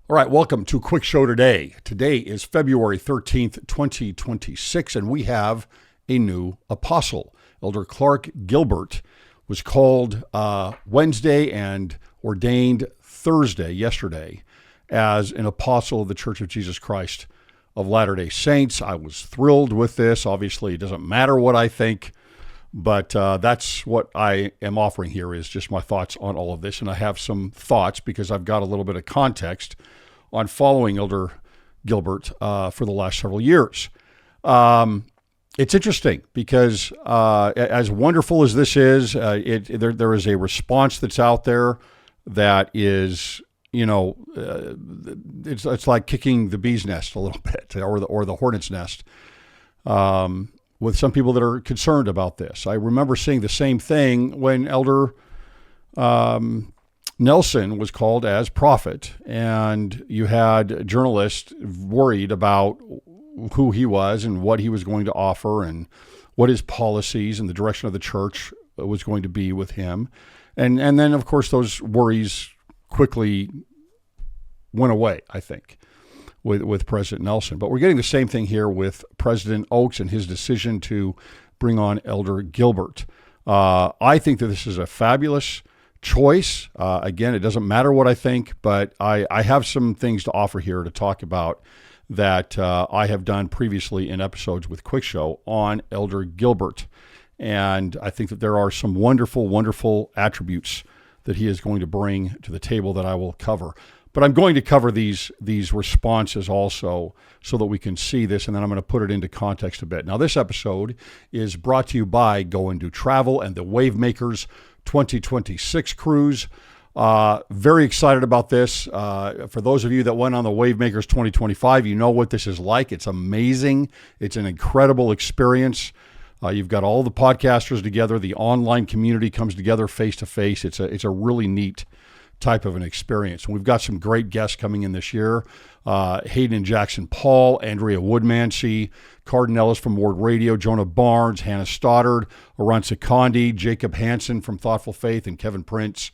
All right, welcome to Cwic Show today. Today is February 13th, 2026, and we have a new apostle. Elder Cwic Gilbert was called Wednesday and ordained Thursday, yesterday, as an apostle of the Church of Jesus Christ of Latter-day Saints. I was thrilled with this. Obviously, it doesn't matter what I think, but that's what I am offering here is just my thoughts on all of this. And I have some thoughts because I've got a little bit of context on following Elder Gilbert for the last several years. It's interesting because as wonderful as this is, there is a response that's out there that is, it's like kicking the bee's nest a little bit, or the hornet's nest, with some people that are concerned about this. I remember seeing the same thing when Elder Nelson was called as prophet, and you had journalists worried about who he was and what he was going to offer and what his policies and the direction of the church was going to be with him. And then, of course, those worries quickly went away, I think, with President Nelson. But we're getting the same thing here with President Oaks and his decision to bring on Elder Gilbert. I think that this is a fabulous choice. Again, it doesn't matter what I think, but I have some things to offer here to talk about that I have done previously in episodes with Cwic Show on Elder Gilbert. And I think that there are some wonderful, wonderful attributes that he is going to bring to the table that I will cover. But I'm going to cover these responses also so that we can see this, and then I'm going to put it into context a bit. Now, this episode is brought to you by Go and Do Travel and the Wavemakers 2026 cruise. Very excited about this. For those of you that went on the Wavemakers 2025, you know what this is like. It's amazing. It's an incredible experience. You've got all the podcasters together. The online community comes together face to face. It's a really neat type of an experience. And we've got some great guests coming in this year. Hayden and Jackson Paul, Andrea Woodmansey, Cardinellis from Ward Radio, Jonah Barnes, Hannah Stoddard, Aranza Condi, Jacob Hansen from Thoughtful Faith, and Kevin Prince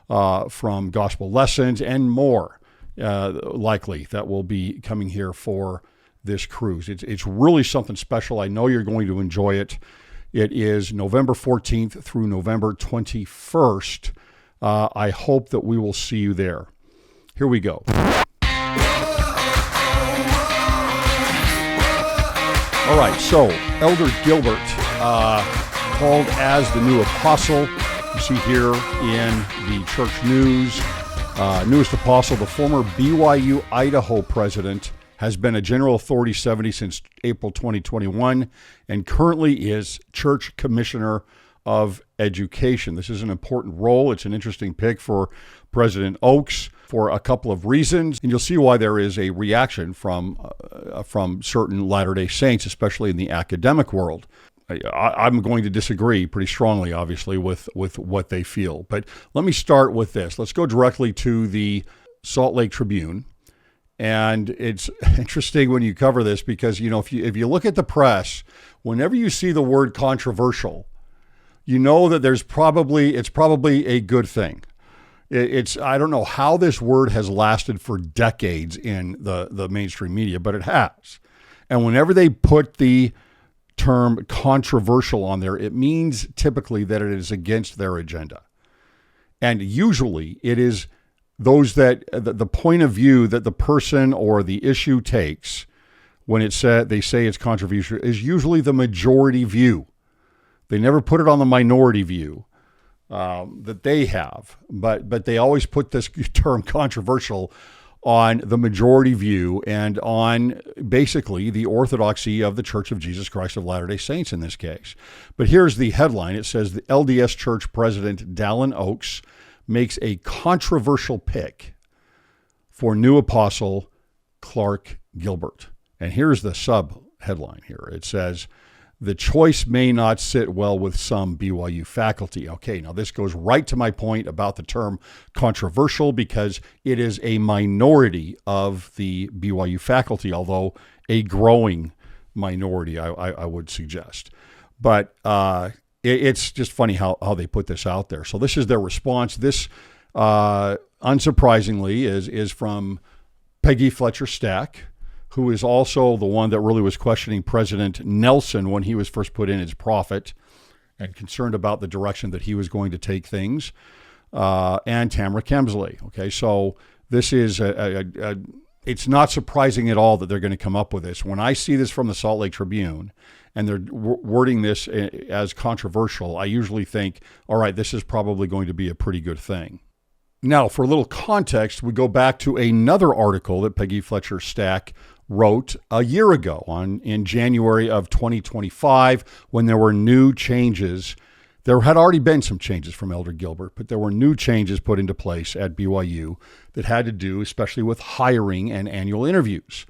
from Gospel Lessons, and more likely that will be coming here for this cruise. It's really something special. I know you're going to enjoy it. It is November 14th through November 21st. I hope that we will see you there. Here we go. All right, so Elder Gilbert, called as the new apostle. You see here in the church news, newest apostle, the former BYU Idaho president, has been a General Authority 70 since April 2021 and currently is Church Commissioner of Education. This is an important role. It's an interesting pick for President Oaks for a couple of reasons, and you'll see why there is a reaction from certain Latter-day Saints, especially in the academic world. I'm going to disagree pretty strongly, obviously, with what they feel. But let me start with this. Let's go directly to the Salt Lake Tribune. And it's interesting when you cover this because, if you look at the press, whenever you see the word controversial, you know that it's probably a good thing. I don't know how this word has lasted for decades in the mainstream media, but it has. And whenever they put the term controversial on there, it means typically that it is against their agenda. And usually it is those that the point of view that the person or the issue takes when they say it's controversial is usually the majority view. They never put it on the minority view that they have, but they always put this term controversial on the majority view and on basically the orthodoxy of the Church of Jesus Christ of Latter-day Saints in this case. But here's the headline. It says the LDS Church President Dallin Oaks makes a controversial pick for new apostle Cwic Gilbert. And here's the sub-headline here. It says, the choice may not sit well with some BYU faculty. Okay, now this goes right to my point about the term controversial because it is a minority of the BYU faculty, although a growing minority, I would suggest. But it's just funny how they put this out there. So this is their response. This, unsurprisingly, is from Peggy Fletcher Stack, who is also the one that really was questioning President Nelson when he was first put in as prophet and concerned about the direction that he was going to take things, and Tamara Kemsley. Okay, so this is it's not surprising at all that they're going to come up with this. When I see this from the Salt Lake Tribune and they're wording this as controversial, I usually think, all right, this is probably going to be a pretty good thing. Now, for a little context, we go back to another article that Peggy Fletcher Stack wrote a year ago in January of 2025 when there were new changes. There had already been some changes from Elder Gilbert, but there were new changes put into place at BYU that had to do especially with hiring and annual interviews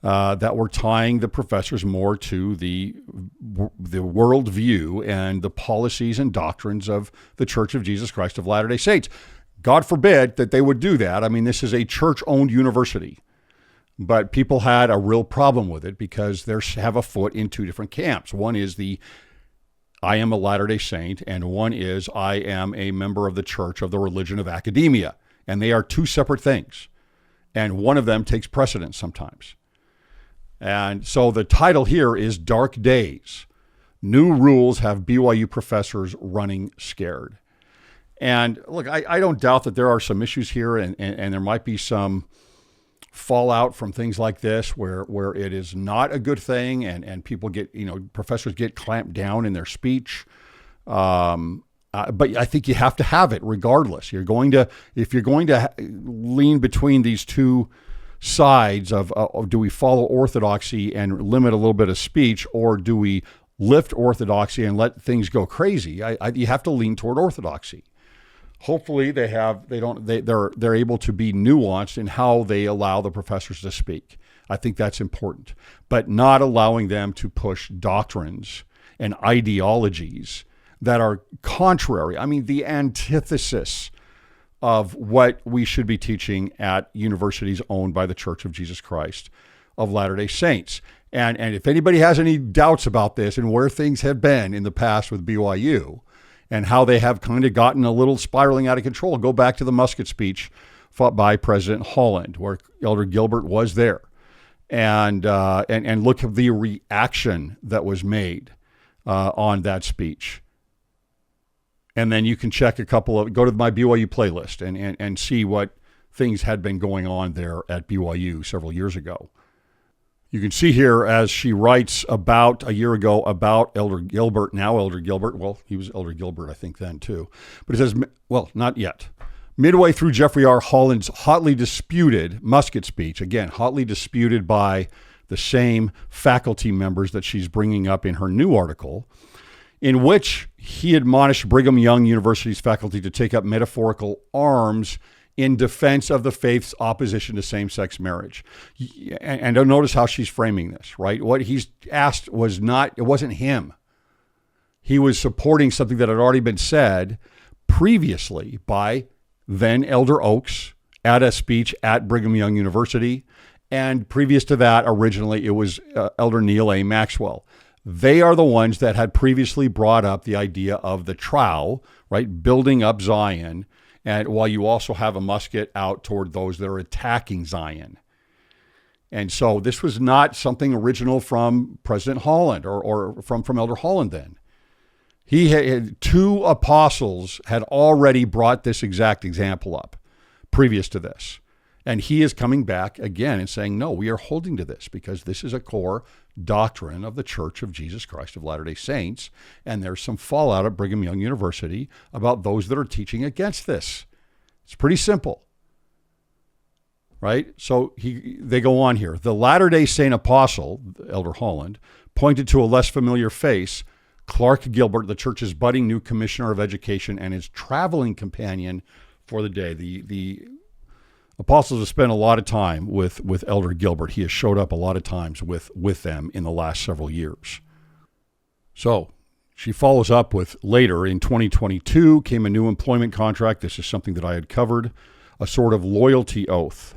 that were tying the professors more to the worldview and the policies and doctrines of the Church of Jesus Christ of Latter-day Saints. God forbid that they would do that. I mean, this is a church-owned university. But people had a real problem with it because they have a foot in two different camps. One is I am a Latter-day Saint, and one is I am a member of the Church of the Religion of Academia. And they are two separate things. And one of them takes precedence sometimes. And so the title here is Dark Days. New rules have BYU professors running scared. And look, I don't doubt that there are some issues here and there might be some fallout from things like this where it is not a good thing and people get, professors get clamped down in their speech. But I think you have to have it regardless. If you're going to lean between these two sides of do we follow orthodoxy and limit a little bit of speech, or do we lift orthodoxy and let things go crazy? You have to lean toward orthodoxy. Hopefully they're able to be nuanced in how they allow the professors to speak. I think that's important, but not allowing them to push doctrines and ideologies that are contrary. I mean, the antithesis of what we should be teaching at universities owned by the Church of Jesus Christ of Latter-day Saints. And if anybody has any doubts about this and where things have been in the past with BYU, and how they have kind of gotten a little spiraling out of control. Go back to the Musket speech fought by President Holland, where Elder Gilbert was there. And look at the reaction that was made on that speech. And then you can check go to my BYU playlist and see what things had been going on there at BYU several years ago. You can see here as she writes about a year ago about Elder Gilbert, now Elder Gilbert. Well, he was Elder Gilbert, I think, then too. But it says, well, not yet. Midway through Jeffrey R. Holland's hotly disputed Musket speech, again, hotly disputed by the same faculty members that she's bringing up in her new article, in which he admonished Brigham Young University's faculty to take up metaphorical arms in defense of the faith's opposition to same-sex marriage. And don't notice how she's framing this, right? What he's asked it wasn't him. He was supporting something that had already been said previously by then Elder Oaks at a speech at Brigham Young University. And previous to that, originally, it was Elder Neil A. Maxwell. They are the ones that had previously brought up the idea of the trowel, right? Building up Zion, and while you also have a musket out toward those that are attacking Zion. And so this was not something original from President Holland or from Elder Holland then. He had two apostles had already brought this exact example up previous to this. And he is coming back again and saying, no, we are holding to this because this is a core doctrine of the Church of Jesus Christ of Latter-day Saints. And there's some fallout at Brigham Young University about those that are teaching against this. It's pretty simple, right? So they go on here. The Latter-day Saint apostle, Elder Holland, pointed to a less familiar face, Clark Gilbert, the church's budding new commissioner of education and his traveling companion for the day. The apostles have spent a lot of time with Elder Gilbert. He has showed up a lot of times with them in the last several years. So she follows up with later in 2022 came a new employment contract. This is something that I had covered, a sort of loyalty oath,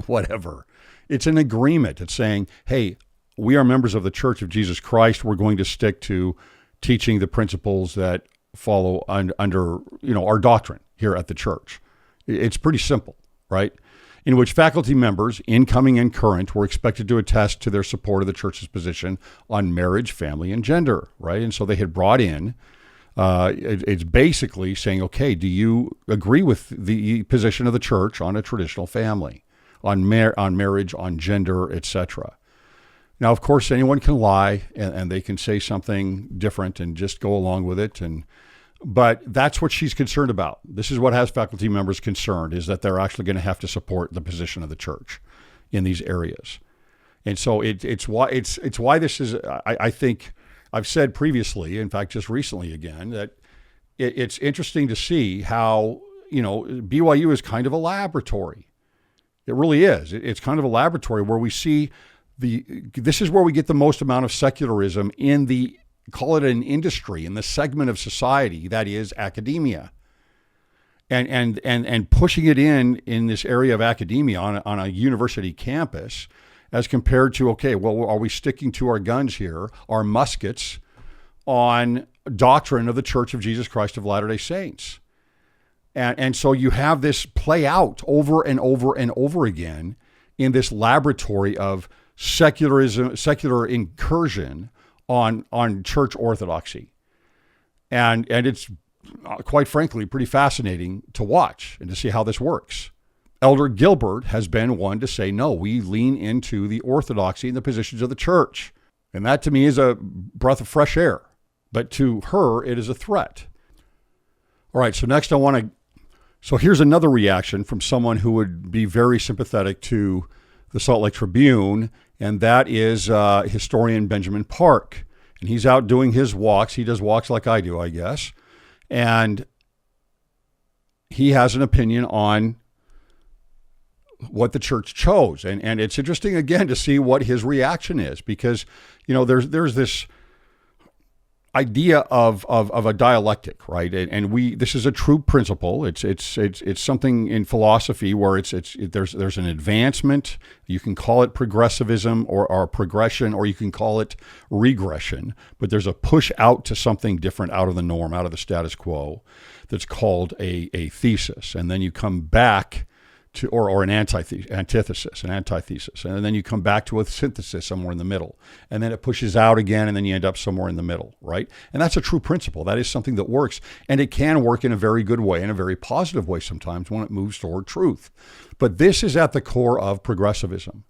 whatever. It's an agreement. It's saying, hey, we are members of the Church of Jesus Christ. We're going to stick to teaching the principles that follow under our doctrine here at the church. It's pretty simple. Right? in which faculty members, incoming and current, were expected to attest to their support of the church's position on marriage, family, and gender, right? And so they had brought in, it's basically saying, okay, do you agree with the position of the church on a traditional family, on marriage, on gender, etc.? Now, of course, anyone can lie and they can say something different and just go along with it. But that's what she's concerned about. This is what has faculty members concerned, is that they're actually going to have to support the position of the church in these areas. And so it's why this is, I think I've said previously, in fact, just recently again, that it's interesting to see how, BYU is kind of a laboratory. It really is. It's kind of a laboratory where we see this is where we get the most amount of secularism in the, call it an industry, in the segment of society that is academia, and pushing it in this area of academia on a university campus, as compared to, okay, well, are we sticking to our guns here, our muskets, on doctrine of the Church of Jesus Christ of Latter-day Saints? And so you have this play out over and over and over again in this laboratory of secularism, secular incursion on church orthodoxy. And it's quite frankly pretty fascinating to watch and to see how this works. Elder Gilbert has been one to say, no, we lean into the orthodoxy and the positions of the church. And that to me is a breath of fresh air. But to her, it is a threat. All right, so next so here's another reaction from someone who would be very sympathetic to the Salt Lake Tribune, and that is historian Benjamin Park. And he's out doing his walks. He does walks like I do, I guess. And he has an opinion on what the church chose. And it's interesting, again, to see what his reaction is, because, there's this idea of a dialectic, right? And this is a true principle. It's something in philosophy where there's an advancement. You can call it progressivism or progression, or you can call it regression, but there's a push out to something different, out of the norm, out of the status quo, that's called a thesis. And then you come back to, or an antithesis, and then you come back to a synthesis somewhere in the middle, and then it pushes out again, and then you end up somewhere in the middle, right? And that's a true principle. That is something that works, and it can work in a very good way, in a very positive way sometimes when it moves toward truth. But this is at the core of progressivism,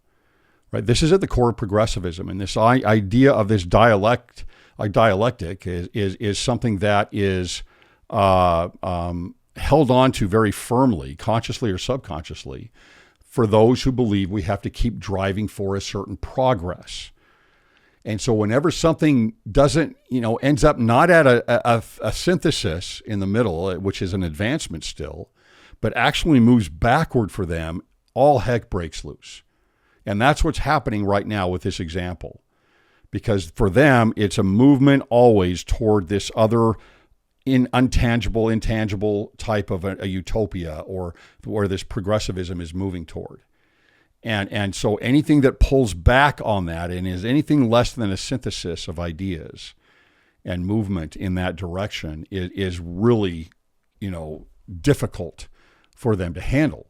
right? This is at the core of progressivism, and this idea of this dialectic is something that is held on to very firmly, consciously or subconsciously, for those who believe we have to keep driving for a certain progress. And so whenever something doesn't, ends up not at a synthesis in the middle, which is an advancement still, but actually moves backward for them, all heck breaks loose. And that's what's happening right now with this example. Because for them, it's a movement always toward this other intangible type of a utopia, or where this progressivism is moving toward. And so anything that pulls back on that and is anything less than a synthesis of ideas and movement in that direction is really, difficult for them to handle.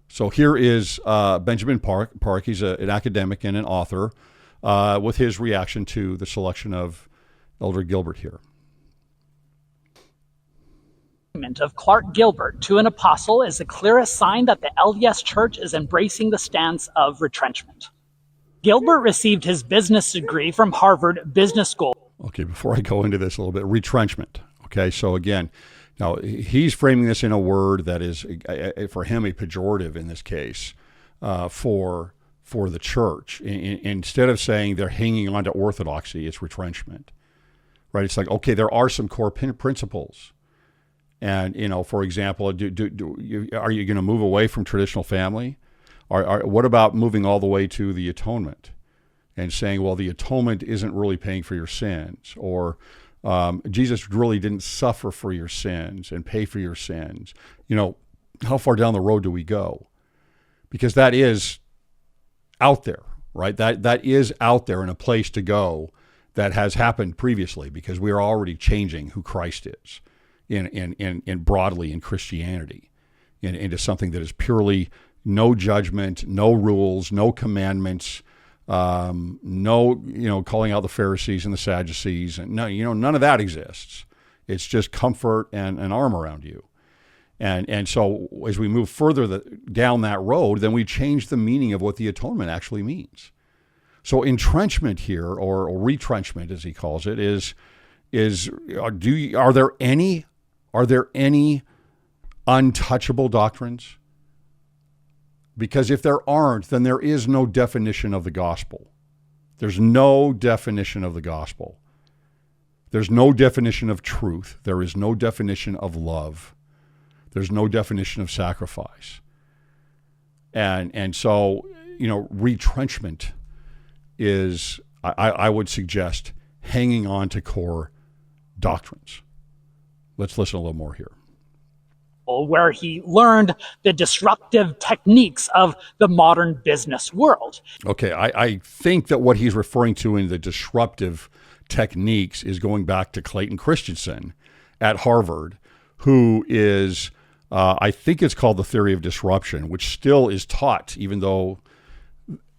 So here is Benjamin Park. He's an academic and an author, with his reaction to the selection of Elder Gilbert here. Of Clark Gilbert to an apostle is the clearest sign that the LDS Church is embracing the stance of retrenchment. Gilbert received his business degree from Harvard Business School. Okay, before I go into this a little bit, retrenchment. Okay, so again, now he's framing this in a word that is, for him, a pejorative in this case, for the church. Instead of saying they're hanging on to orthodoxy, it's retrenchment, right? It's like, okay, there are some core principles. And, for example, are you going to move away from traditional family? What about moving all the way to the atonement and saying, well, the atonement isn't really paying for your sins, or Jesus really didn't suffer for your sins and pay for your sins? How far down the road do we go? Because that is out there, right? That is out there, and a place to go that has happened previously, because we are already changing who Christ is in broadly in Christianity, into something that is purely no judgment, no rules, no commandments, no, calling out the Pharisees and the Sadducees, and no, none of that exists. It's just comfort and an arm around you. And so as we move further down that road, then we change the meaning of what the atonement actually means. So entrenchment here, or retrenchment as he calls it, are there any untouchable doctrines? Because if there aren't, then there is no definition of the gospel. There's no definition of the gospel. There's no definition of truth. There is no definition of love. There's no definition of sacrifice. And so, retrenchment is, I would suggest, hanging on to core doctrines. Let's listen a little more here. Where he learned the disruptive techniques of the modern business world. Okay, I think that what he's referring to in the disruptive techniques is going back to Clayton Christensen at Harvard, who is, I think it's called the theory of disruption, which still is taught, even though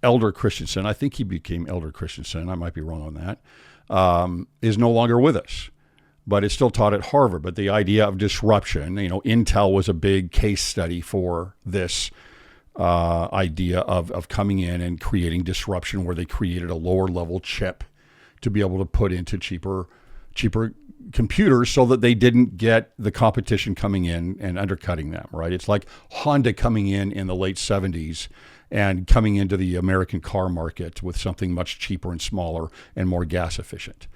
Elder Christensen, I think he became Elder Christensen, I might be wrong on that, is no longer with us. But it's still taught at Harvard. But the idea of disruption, Intel was a big case study for this idea of coming in and creating disruption, where they created a lower level chip to be able to put into cheaper computers so that they didn't get the competition coming in and undercutting them, right? It's like Honda coming in the late 70s and coming into the American car market with something much cheaper and smaller and more gas efficient.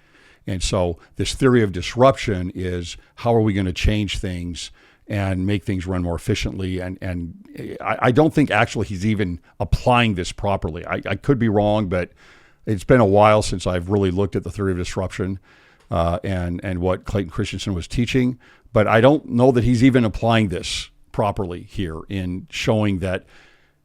And so this theory of disruption is, how are we going to change things and make things run more efficiently? And I don't think actually he's even applying this properly. I could be wrong, but it's been a while since I've really looked at the theory of disruption and what Clayton Christensen was teaching. But I don't know that he's even applying this properly here in showing that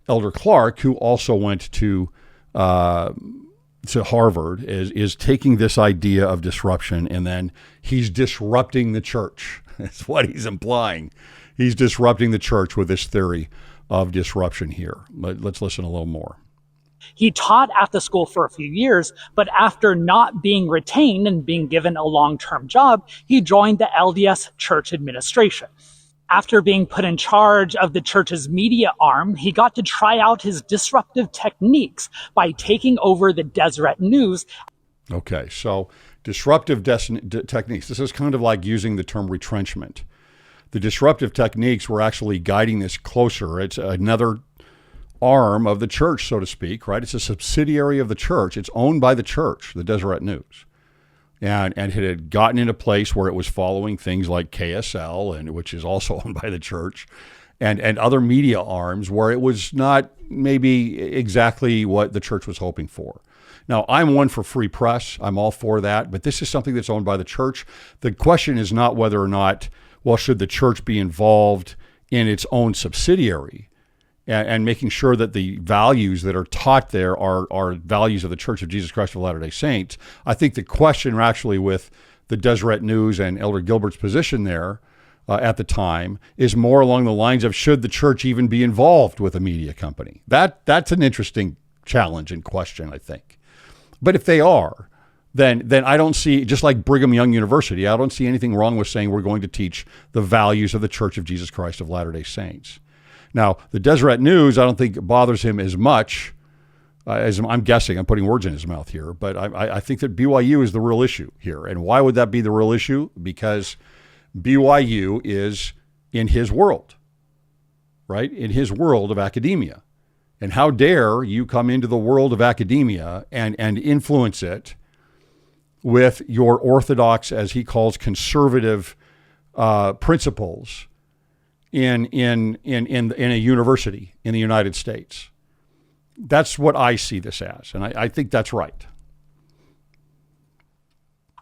Elder Clark, who also went to Harvard, is taking this idea of disruption, and then he's disrupting the church. That's what he's implying. He's disrupting the church with this theory of disruption here. Let's listen a little more. He taught at the school for a few years, but after not being retained and being given a long-term job, he joined the LDS church administration. After being put in charge of the church's media arm, he got to try out his disruptive techniques by taking over the Deseret News. Okay, so disruptive techniques. This is kind of like using the term retrenchment. The disruptive techniques were actually guiding this closer. It's another arm of the church, so to speak, right? It's a subsidiary of the church. It's owned by the church, the Deseret News. And it had gotten in a place where it was following things like KSL, which is also owned by the church, and other media arms where it was not maybe exactly what the church was hoping for. Now, I'm one for free press. I'm all for that, but this is something that's owned by the church. The question is not whether or not, should the church be involved in its own subsidiary and making sure that the values that are taught there are values of the Church of Jesus Christ of Latter-day Saints. I think the question actually with the Deseret News and Elder Gilbert's position there at the time is more along the lines of, should the church even be involved with a media company? That's an interesting challenge and question, I think. But if they are, then I don't see, just like Brigham Young University, I don't see anything wrong with saying we're going to teach the values of the Church of Jesus Christ of Latter-day Saints. Now, the Deseret News, I don't think bothers him as much as I'm guessing. I'm putting words in his mouth here, but I think that BYU is the real issue here. And why would that be the real issue? Because BYU is in his world, right? In his world of academia. And how dare you come into the world of academia and influence it with your orthodox, as he calls, conservative principles in a university in the United States. That's what I see this as, and I think that's right.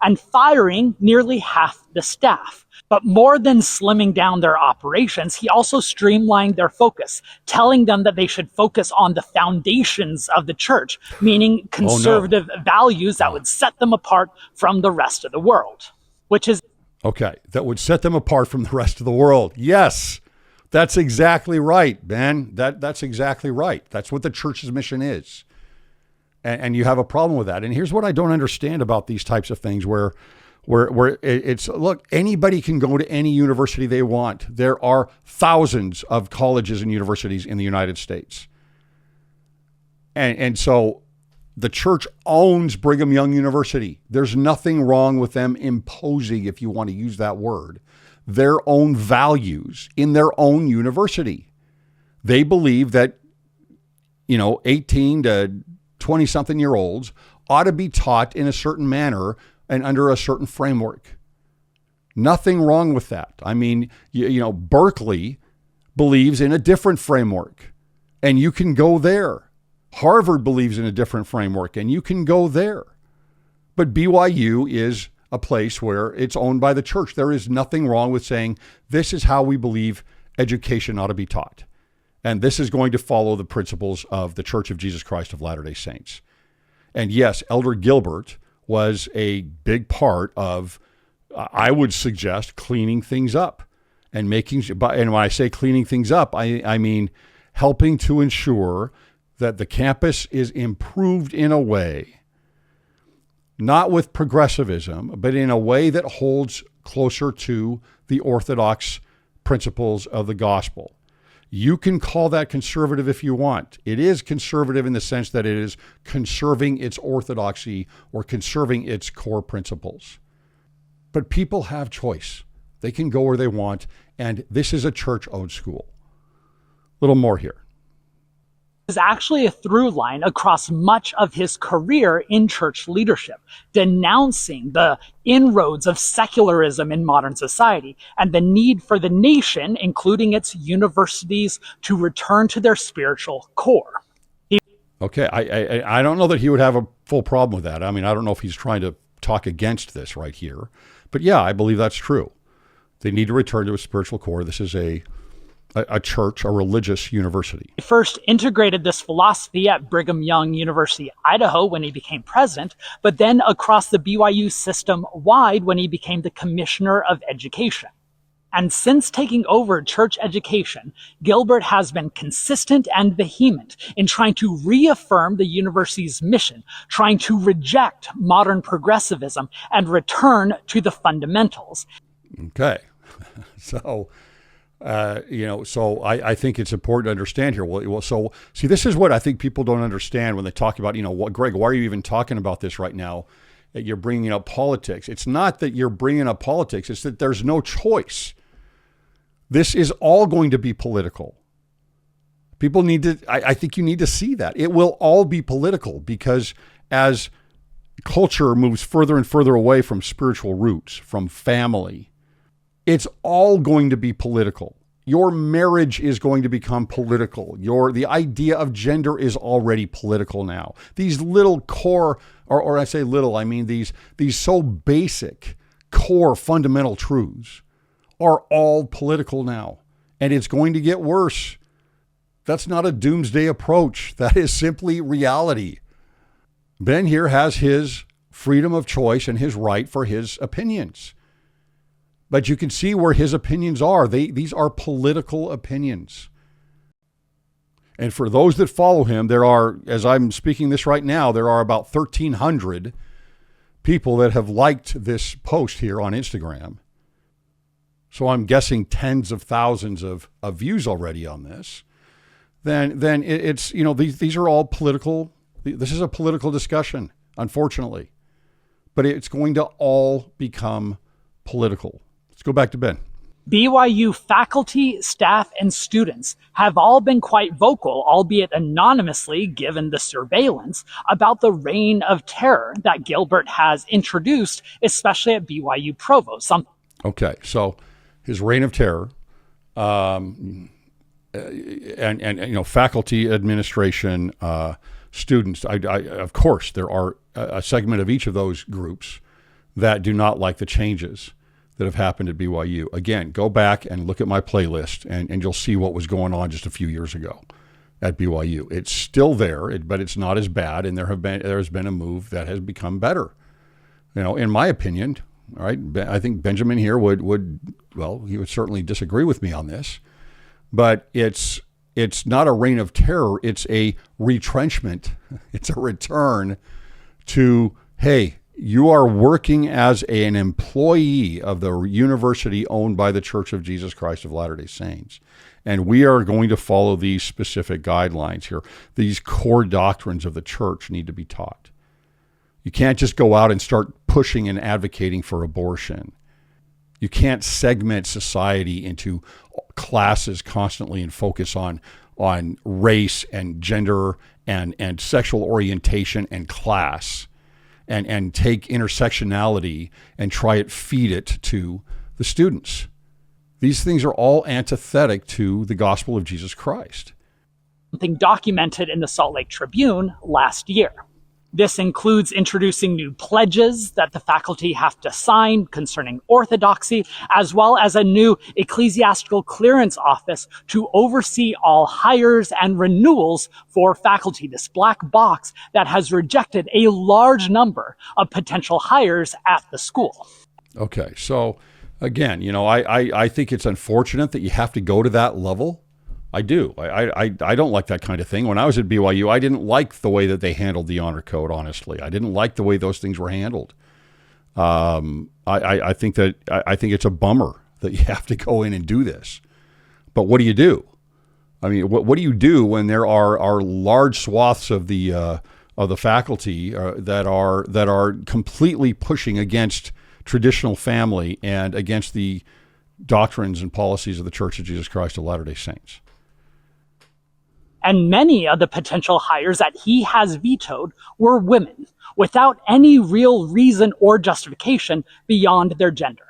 And firing nearly half the staff. But more than slimming down their operations, he also streamlined their focus, telling them that they should focus on the foundations of the church, meaning conservative values that would set them apart from the rest of the world, which is Okay, that would set them apart from the rest of the world. Yes, that's exactly right, Ben. That's exactly right. That's what the church's mission is. And you have a problem with that. And here's what I don't understand about these types of things where it's, look, anybody can go to any university they want. There are thousands of colleges and universities in the United States. And so the church owns Brigham Young University. There's nothing wrong with them imposing, if you want to use that word, their own values in their own university. They believe that, 18 to 20-something-year-olds ought to be taught in a certain manner and under a certain framework. Nothing wrong with that. I mean, Berkeley believes in a different framework, and you can go there. Harvard believes in a different framework, and you can go there. But BYU is a place where it's owned by the church. There is nothing wrong with saying, this is how we believe education ought to be taught. And this is going to follow the principles of the Church of Jesus Christ of Latter-day Saints. And yes, Elder Gilbert was a big part of, I would suggest, cleaning things up and and when I say cleaning things up, I mean helping to ensure that the campus is improved in a way, not with progressivism, but in a way that holds closer to the orthodox principles of the gospel. You can call that conservative if you want. It is conservative in the sense that it is conserving its orthodoxy or conserving its core principles. But people have choice. They can go where they want, and this is a church-owned school. A little more here. Is actually a through line across much of his career in church leadership, denouncing the inroads of secularism in modern society and the need for the nation, including its universities, to return to their spiritual core. Okay, I don't know that he would have a full problem with that. I mean, I don't know if he's trying to talk against this right here. But yeah, I believe that's true. They need to return to a spiritual core. This is a church, a religious university. He first integrated this philosophy at Brigham Young University, Idaho, when he became president, but then across the BYU system wide when he became the commissioner of education. And since taking over church education, Gilbert has been consistent and vehement in trying to reaffirm the university's mission, trying to reject modern progressivism and return to the fundamentals. Okay. So I think it's important to understand here. Well, so see, this is what I think people don't understand when they talk about, what, Greg, why are you even talking about this right now? That you're bringing up politics. It's not that you're bringing up politics. It's that there's no choice. This is all going to be political. People need to, I think you need to see that. It will all be political because as culture moves further and further away from spiritual roots, from family, it's all going to be political. Your marriage is going to become political. The idea of gender is already political now. These little core, or I say little, I mean these so basic core fundamental truths are all political now. And it's going to get worse. That's not a doomsday approach. That is simply reality. Ben here has his freedom of choice and his right for his opinions. But you can see where his opinions are. These are political opinions. And for those that follow him, there are, as I'm speaking this right now, there are about 1,300 people that have liked this post here on Instagram. So I'm guessing tens of thousands of views already on this. Then it's, these are all political. This is a political discussion, unfortunately. But it's going to all become political. Let's go back to Ben. BYU faculty, staff, and students have all been quite vocal, albeit anonymously given the surveillance, about the reign of terror that Gilbert has introduced, especially at BYU Provo. Okay, so his reign of terror, and faculty, administration, students. Of course, there are a segment of each of those groups that do not like the changes that have happened at BYU. Again, go back and look at my playlist, and you'll see what was going on just a few years ago at BYU. It's still there, but it's not as bad, and there has been a move that has become better. In my opinion, All right. I think Benjamin here would he would certainly disagree with me on this, but it's not a reign of terror. It's a retrenchment. It's a return to, hey, you are working as an employee of the university owned by the Church of Jesus Christ of Latter-day Saints. And we are going to follow these specific guidelines here. These core doctrines of the church need to be taught. You can't just go out and start pushing and advocating for abortion. You can't segment society into classes constantly and focus on race and gender and sexual orientation and class and take intersectionality and feed it to the students. These things are all antithetic to the gospel of Jesus Christ. Something documented in the Salt Lake Tribune last year. This includes introducing new pledges that the faculty have to sign concerning orthodoxy, as well as a new ecclesiastical clearance office to oversee all hires and renewals for faculty. This black box that has rejected a large number of potential hires at the school. Okay, so again, I think it's unfortunate that you have to go to that level. I do. I don't like that kind of thing. When I was at BYU, I didn't like the way that they handled the honor code, honestly. I didn't like the way those things were handled. I think it's a bummer that you have to go in and do this. But what do you do? I mean, what do you do when there are large swaths of the faculty that are completely pushing against traditional family and against the doctrines and policies of the Church of Jesus Christ of Latter-day Saints? And many of the potential hires that he has vetoed were women, without any real reason or justification beyond their gender.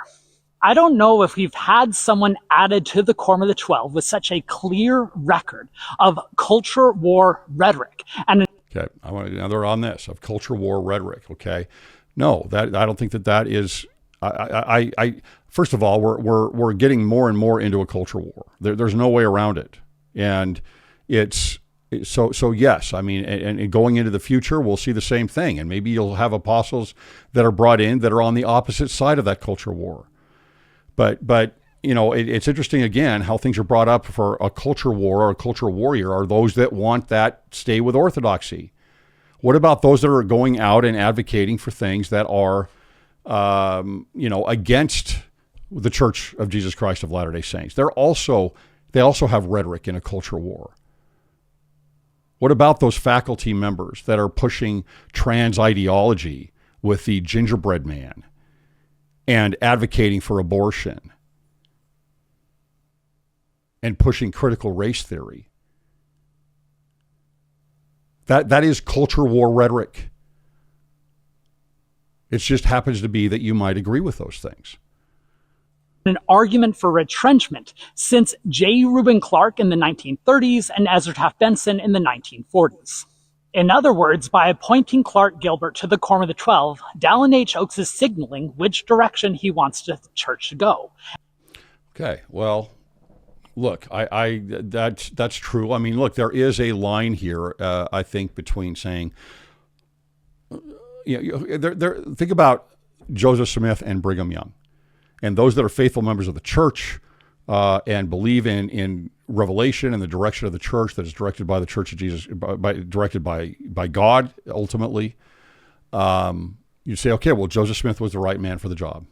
I don't know if we've had someone added to the Quorum of the 12 with such a clear record of culture war rhetoric. And okay, I want another on this of culture war rhetoric. Okay, no, that I don't think that is. I first of all, we're getting more and more into a culture war. There's no way around it, and it's so yes. I mean, and going into the future, we'll see the same thing, and maybe you'll have apostles that are brought in that are on the opposite side of that culture war. But it's interesting again how things are brought up for a culture war or a culture warrior are those that want that stay with orthodoxy. What about those that are going out and advocating for things that are against the Church of Jesus Christ of Latter-day Saints? They also have rhetoric in a culture war. What about those faculty members that are pushing trans ideology with the gingerbread man and advocating for abortion and pushing critical race theory? That is culture war rhetoric. It just happens to be that you might agree with those things. An argument for retrenchment since J. Reuben Clark in the 1930s and Ezra Taft Benson in the 1940s. In other words, by appointing Clark Gilbert to the Quorum of the 12, Dallin H. Oaks is signaling which direction he wants the church to go. Okay, well, look, that's true. I mean, look, there is a line here, I think, between saying, think about Joseph Smith and Brigham Young. And those that are faithful members of the church and believe in revelation and the direction of the church that is directed by the Church of Jesus, directed by God ultimately, you say, okay, well, Joseph Smith was the right man for the job.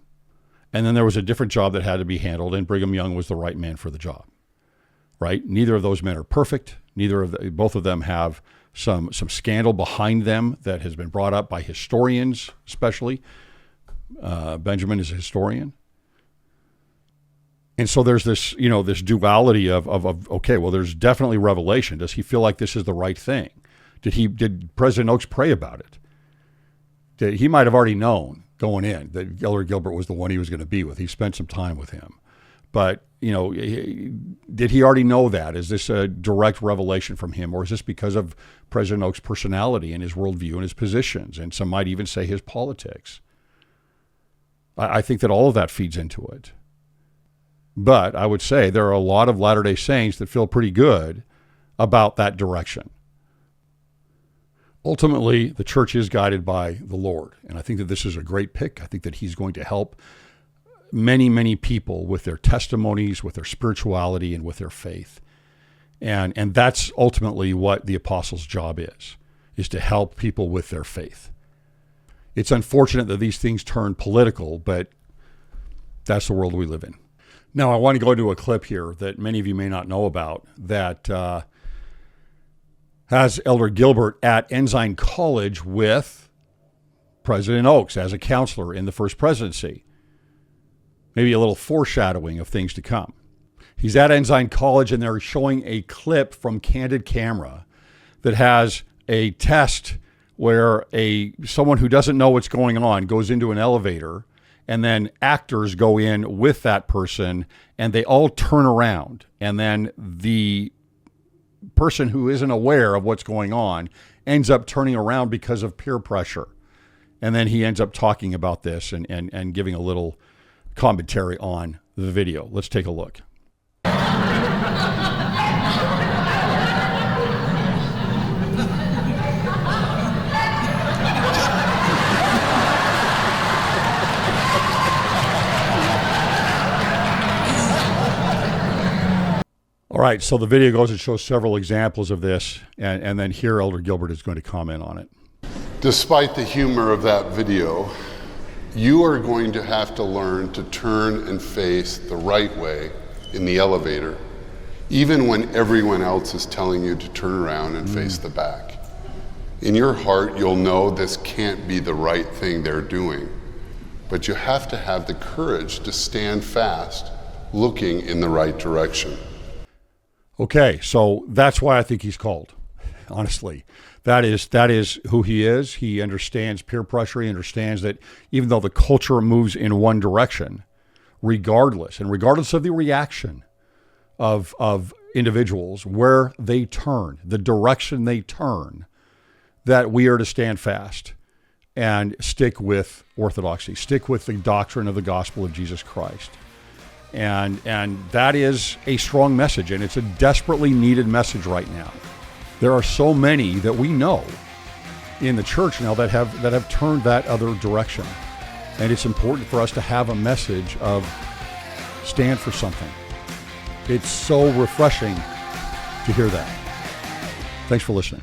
And then there was a different job that had to be handled, and Brigham Young was the right man for the job, right? Neither of those men are perfect. Both of them have some scandal behind them that has been brought up by historians, especially. Benjamin is a historian. And so there's this, this duality of okay, well, there's definitely revelation. Does he feel like this is the right thing? Did President Oaks pray about it? He might have already known going in that Eldert Gilbert was the one he was going to be with. He spent some time with him. But, did he already know that? Is this a direct revelation from him? Or is this because of President Oaks' personality and his worldview and his positions? And some might even say his politics. I think that all of that feeds into it. But I would say there are a lot of Latter-day Saints that feel pretty good about that direction. Ultimately, the church is guided by the Lord. And I think that this is a great pick. I think that he's going to help many, many people with their testimonies, with their spirituality, and with their faith. And that's ultimately what the apostle's job is to help people with their faith. It's unfortunate that these things turn political, but that's the world we live in. Now, I want to go to a clip here that many of you may not know about that has Elder Gilbert at Ensign College with President Oaks as a counselor in the first presidency. Maybe a little foreshadowing of things to come. He's at Ensign College, and they're showing a clip from Candid Camera that has a test where someone who doesn't know what's going on goes into an elevator, and then actors go in with that person, and they all turn around. And then the person who isn't aware of what's going on ends up turning around because of peer pressure. And then he ends up talking about this and giving a little commentary on the video. Let's take a look. All right, so the video goes and shows several examples of this, and then here Elder Gilbert is going to comment on it. Despite the humor of that video, you are going to have to learn to turn and face the right way in the elevator, even when everyone else is telling you to turn around and face the back. In your heart, you'll know this can't be the right thing they're doing, but you have to have the courage to stand fast, looking in the right direction. Okay, so that's why I think he's called. Honestly, that is who he is. He understands peer pressure. He understands that even though the culture moves in one direction, regardless of the reaction of individuals, where they turn, the direction they turn, that we are to stand fast and stick with orthodoxy, stick with the doctrine of the gospel of Jesus Christ. And that is a strong message, and it's a desperately needed message right now. There are so many that we know in the church now that have turned that other direction. And it's important for us to have a message of stand for something. It's so refreshing to hear that. Thanks for listening.